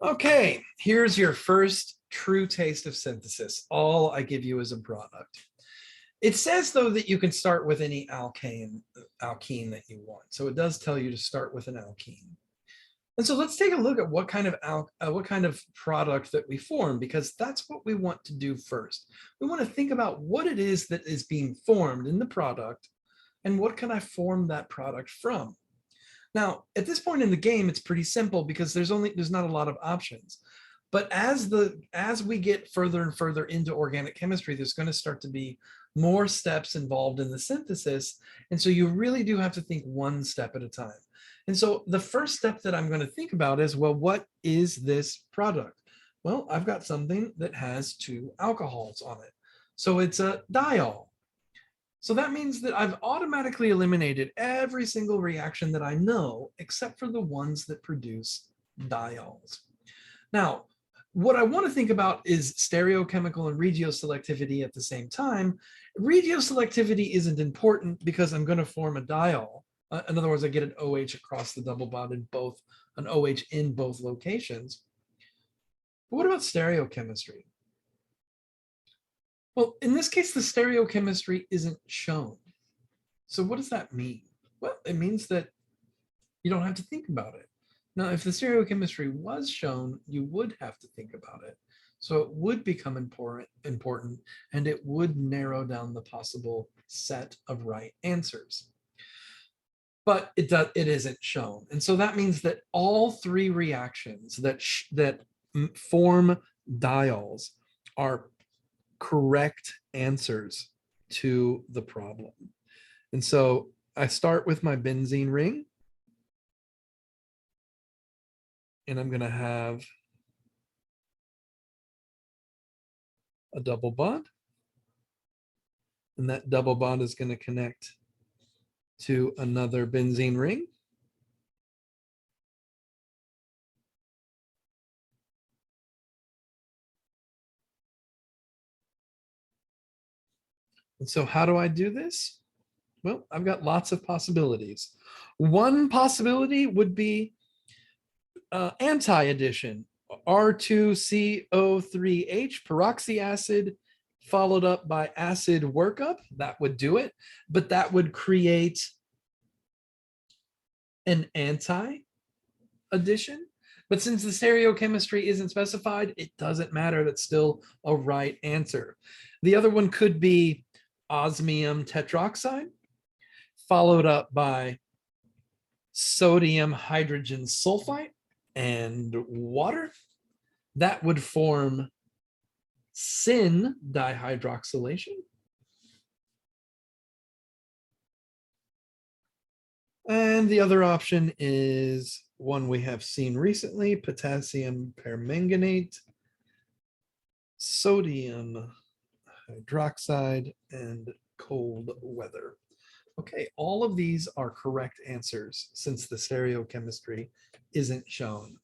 Okay, here's your first true taste of synthesis. All I give you is a product. It says though that you can start with any alkene that you want. So it does tell you to start with an alkene. And so let's take a look at what kind of product that we form, because that's what we want to do first. We want to think about what it is that is being formed in the product and what can I form that product from. Now, at this point in the game, it's pretty simple because there's not a lot of options. But as we get further and further into organic chemistry, there's going to start to be more steps involved in the synthesis. And so you really do have to think one step at a time. And so the first step that I'm going to think about is, well, what is this product? Well, I've got something that has two alcohols on it. So it's a diol. So that means that I've automatically eliminated every single reaction that I know, except for the ones that produce diols. Now, what I want to think about is stereochemical and regioselectivity at the same time. Regioselectivity isn't important because I'm going to form a diol. In other words, I get an OH across the double bond in both, an OH in both locations. But what about stereochemistry? Well, in this case, the stereochemistry isn't shown. So what does that mean? Well, it means that you don't have to think about it. Now, if the stereochemistry was shown, you would have to think about it. So it would become important, and it would narrow down the possible set of right answers. But it isn't shown. And so that means that all three reactions that form diols are correct answers to the problem. And so I start with my benzene ring, and I'm going to have a double bond, and that double bond is going to connect to another benzene ring. And so how do I do this? Well, I've got lots of possibilities. One possibility would be anti-addition, R2CO3H, peroxy acid, followed up by acid workup. That would do it, but that would create an anti-addition. But since the stereochemistry isn't specified, it doesn't matter. That's still a right answer. The other one could be osmium tetroxide, followed up by sodium hydrogen sulfite and water. That would form syn dihydroxylation. And the other option is one we have seen recently, potassium permanganate, sodium hydroxide, and cold weather. Okay, all of these are correct answers since the stereochemistry isn't shown.